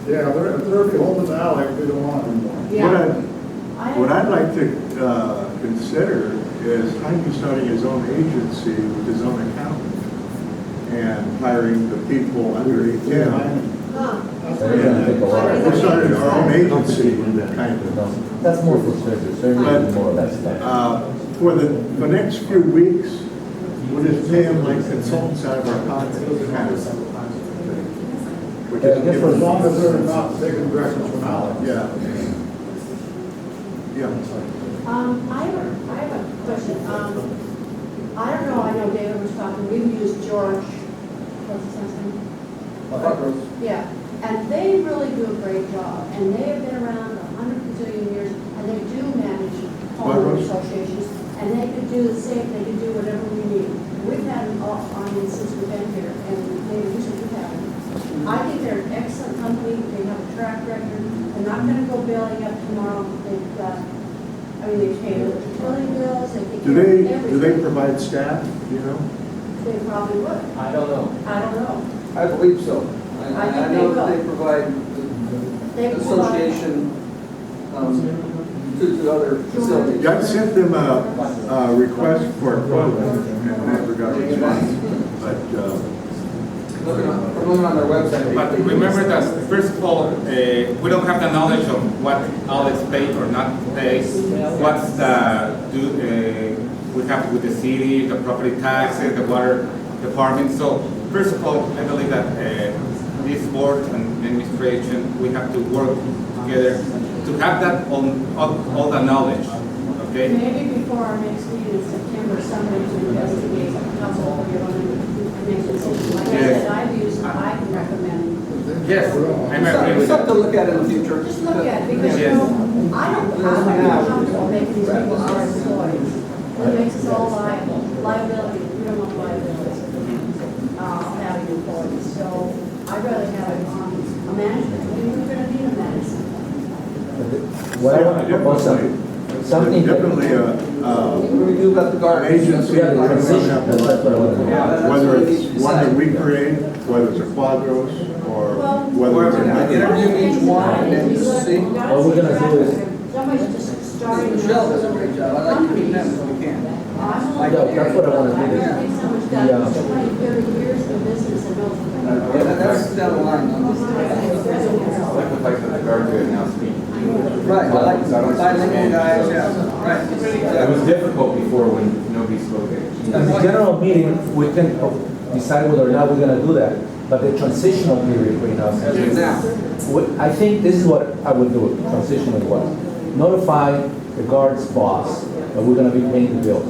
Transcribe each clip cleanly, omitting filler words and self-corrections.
Yeah, if they're beholden to Alex, they don't want it anymore. Yeah. What I'd like to consider is Jaime starting his own agency with his own accountant and hiring the people underneath him. Huh. They're gonna take a lot. We started our own agency, kind of. No, that's more for surgery. Surgery is more of that stuff. For the next few weeks, we'll just pay them like consultants out of our pocket, kind of. Which Yeah, I is guess As for long as they're not taking directions from Alex. Yeah. Yeah. I have a question. I don't know, I know David was talking, we've used George, what's his last name? Yeah, and they really do a great job, and they have been around 100 gazillion years, and they do manage homeowner associations, and they could do the same, they could do whatever we need. We've had them all on since we've been here, and they usually have them. I think they're an excellent company, they have a track record, they're not gonna go bailing up tomorrow, they've got, I mean, they pay the utility bills, they take Do care of they everything. provide staff, you know? They probably would, I don't know. I don't know. I believe so. I think they know will. that they provide They the provide- association to other facilities. Yeah, I sent them a request for a quote and never got a response. But, Looking on their website. But remember that, first of all, we don't have the knowledge of what Alex paid or not paid. What's the, we have with the city, the property taxes, the water department. So first of all, I believe that this board and administration, we have to work together to have that on all the knowledge, okay? Maybe before our next meeting in September, somebody to investigate a couple of your own and make a decision. Like I Yes. said, I've used, I can recommend. Yes, I'm agree with Something to that. look at in the future. Just look at it, because you Yes. know, I don't feel comfortable making these people our employees. It makes us all liable, liability, we don't want liability. Having employees, so I'd rather have it on a management, we're gonna need a management. What I want to propose something that, definitely You've got the an garden. agency. yeah, the transition, that's what I want to do. Whether it's one that we create, whether it's a Quadros, or whether it's a. Interview each one and then see. What we're gonna do is- Somebody's just starting. Michelle does a great job. I like to meet them if we can. Yeah, that's what I want to do. I think someone's got 20, 30 years in business and knows. Yeah, that's down the line. Right, I like bilingual guys, yeah, right. It was difficult before when nobody spoke it. In the general meeting, we can decide whether or not we're gonna do that, but the transitional period right now. Now. I think this is what I would do, transitionally was, notify the guard's boss that we're gonna be paying the bill,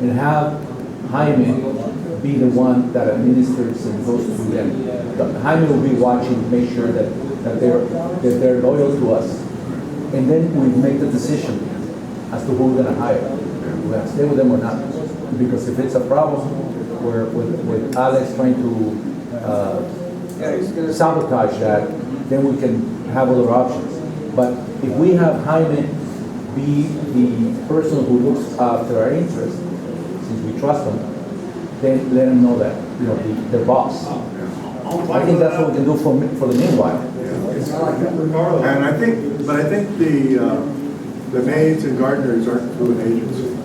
and have Jaime be the one that administers and goes through them. Jaime will be watching, make sure that they're loyal to us, and then we make the decision as to who we're gonna hire. We're gonna stay with them or not, because if it's a problem, where with Alex trying to Yeah, he's gonna sabotage that, then we can have other options. But if we have Jaime be the person who looks after our interests, since we trust him, then let him know that, you know, their boss. I think that's what we can do for the meanwhile. And I think the maids and gardeners aren't through an agency.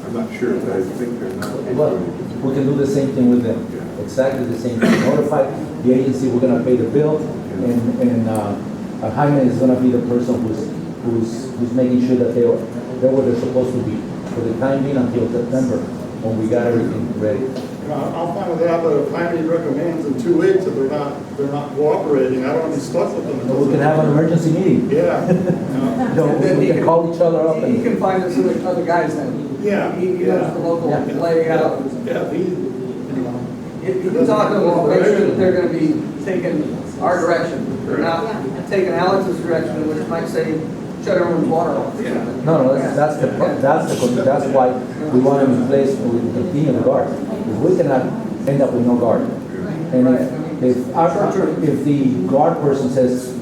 I'm not sure, but I think they're not. Well, we can do the same thing with them, exactly the same thing. Notify the agency, we're gonna pay the bill, and Jaime is gonna be the person who's making sure that they're where they're supposed to be for the time being until September, when we got everything ready. I'm fine with that, but if Jaime recommends in 2 weeks that they're not cooperating, I don't want to be stuck with them. So we can have an emergency meeting. Yeah. You know, And then we he can call each other up He and, can find us other guys then. Yeah. He knows the local Yeah. layout. Yeah, He's talking about make sure that they're gonna be taking our direction. They're not taking Alex's direction, which might say, shut everyone's water off. no, that's why we want them in place, so we can continue the guard. Because we cannot end up with no guard. And if the guard person says,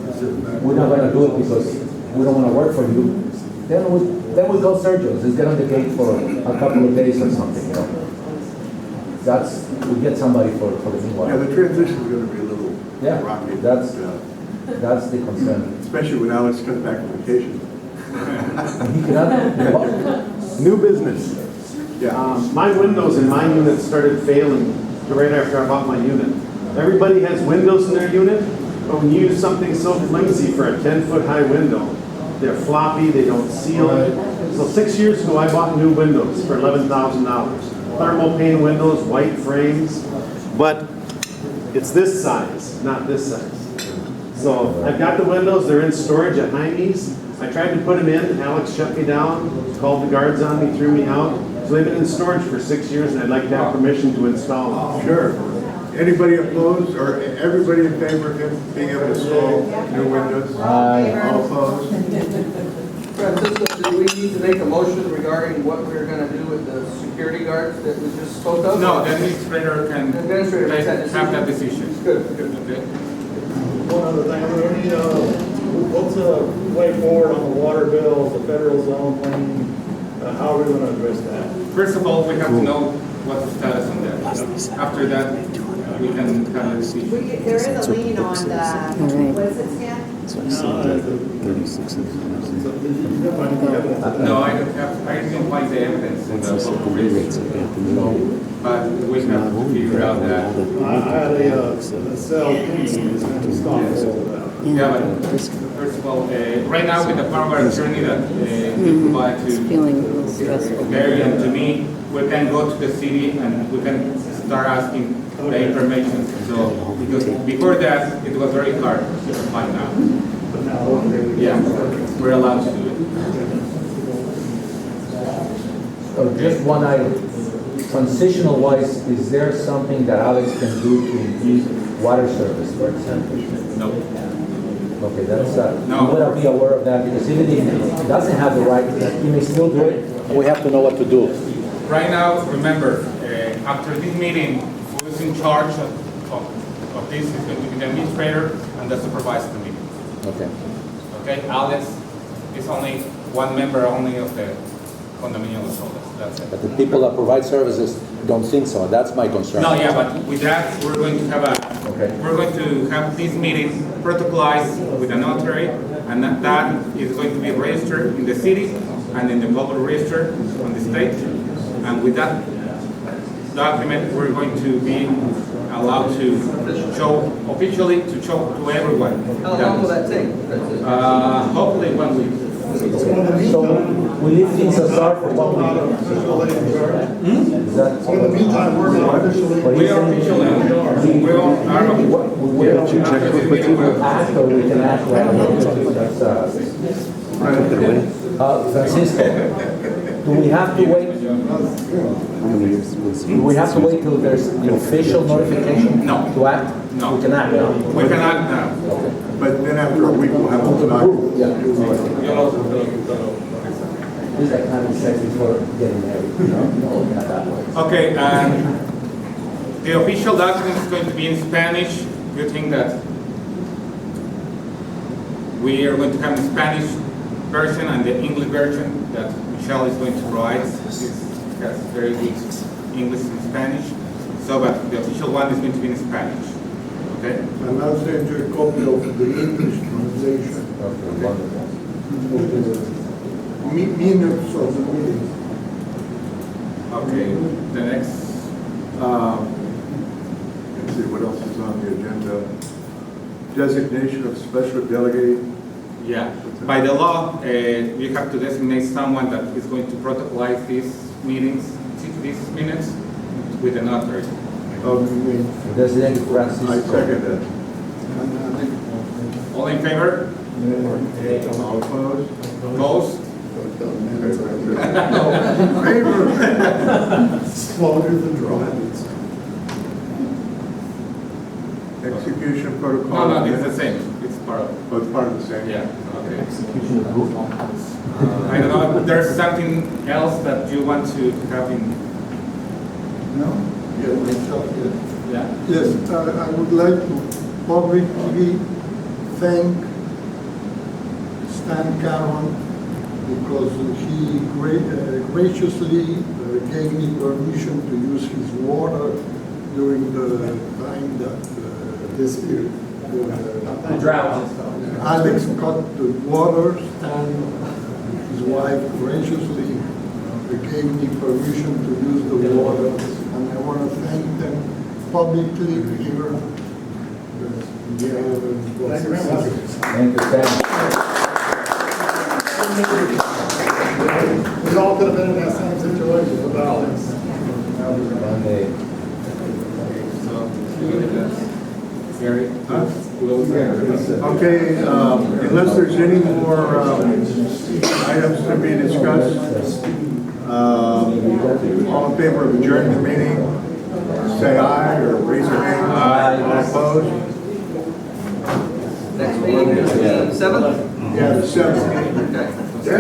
we're not gonna do it because we don't wanna work for you, then we go Sergio's, just get on the gate for a couple of days or something, you know. We get somebody for the meanwhile. Yeah, the transition's gonna be a little Yeah, rocky. that's- but, That's the concern. Especially when Alex comes back from vacation. He cannot, New business. Yeah. My windows in my unit started failing right after I bought my unit. Everybody has windows in their unit, but when you use something so flimsy for a 10-foot high window, they're floppy, they don't seal. So 6 years ago, I bought new windows for $11,000. Thermal pane windows, white frames, but it's this size, not this size. So I've got the windows, they're in storage at Heine's. I tried to put them in, Alex shut me down, called the guards on me, threw me out. So they've been in storage for 6 years and I'd like to have permission to install them. Sure. Anybody opposed, or everybody in favor of him being able to install new windows? All opposed? Francisco, do we need to make a motion regarding what we're gonna do with the security guards that we just spoke of? No, the administrator can The administrator makes that have that decision. Good. Okay. One other thing, are there any, what's the way forward on the water bills, the federal zone lane? How are we gonna address that? First of all, we have to know what's the status on that. After that, we can have a decision. There is a lien on the, what does it stand? No, I didn't find the evidence in the local records. But we have to figure out that. I had a cell installed. Yeah, but first of all, right now with the power of attorney that we provide to Barry and to me, we can go to the city and we can start asking the information. So, because before that, it was very hard to find out. Yeah, we're allowed to do it. just one item. Transitional wise, is there something that Alex can do to increase water service, for example? No. Okay, that's, No. you better be aware of that, because even if he doesn't have the right, he may still do it, and we have to know what to do. Right now, remember, after this meeting, who's in charge of this is going to be the administrator and the supervisor of the meeting. Okay. Okay, Alex is only one member only of the condominium association. That's it. But the people that provide services don't think so. That's my concern. No, yeah, but with that, we're going to have we're going to have this meeting protocolized with a notary, and that is going to be registered in the city and in the public register on the state. And with that document, we're going to be allowed to show officially to everyone. How long will that take? Hopefully 1 week. So, we leave things aside for 1 week. Is that? So in the meantime, we're not officially. What We he's are saying- officially, we are, We'll act or we can act right away. That's, Francisco, do we have to wait? Do we have to wait till there's the official notification? No. To act? No. We can act now. we can act now. But then after a week, we'll have all the documents. Yeah. This is like having sex before getting married, you know? No, not that way. Okay, the official document is going to be in Spanish. Good thing that we are going to have the Spanish version and the English version that Michelle is going to provide. It has very good English and Spanish. So, but the official one is going to be in Spanish. Okay? And I'll send you a copy of the English translation. Okay, wonderful. Minutes of the meeting. Okay, the next, Let's see, what else is on the agenda? Designation of special delegate. yeah. By the law, you have to designate someone that is going to protocolize these meetings, these minutes with the notary. Okay. President I Francisco. second that. All in favor? All opposed? Opposed? Favor. Slaughter the dragons. Execution protocol. No, it's the same. It's part of, Oh, it's part of the same? yeah, okay. I don't know, if there's something else that you want to have in, No? yeah? Yes, I would like to publicly thank Stan Caron because he graciously gave me permission to use his water during the time that Dispute. Drought. Alex cut the waters, and his wife graciously gave me permission to use the water, and I want to thank them publicly here. Thank you very much. Thank you, Stan. We all could have been in that same situation without this. Monday. Gary? Okay, unless there's any more items to be discussed, all in favor of adjourning the meeting, say aye or raise your hand. Aye. All opposed? Next meeting is the 7th? Yeah, the 7th. Okay. 10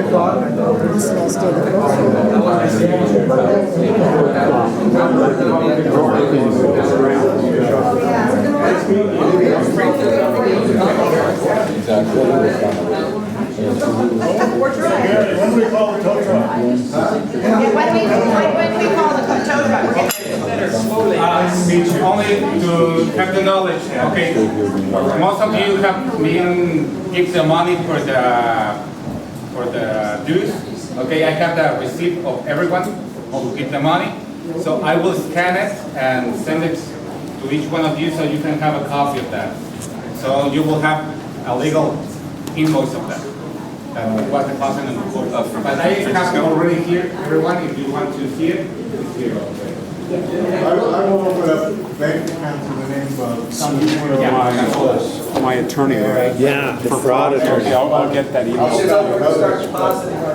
o'clock. Gary, when do we call the tow truck? When we call the tow truck, we're gonna Only to have the knowledge, okay, most of you have been give the money for the dues, okay, I have the receipt of everyone who give the money, so I will scan it and send it to each one of you so you can have a copy of that. So you will have a legal invoice of that. What the cost and the book of. But I have it already here, everyone, if you want to see it, it's here already. I will open up bank accounts in the name of My attorney. Yeah, the fraud attorney. I'll get that email. Start depositing our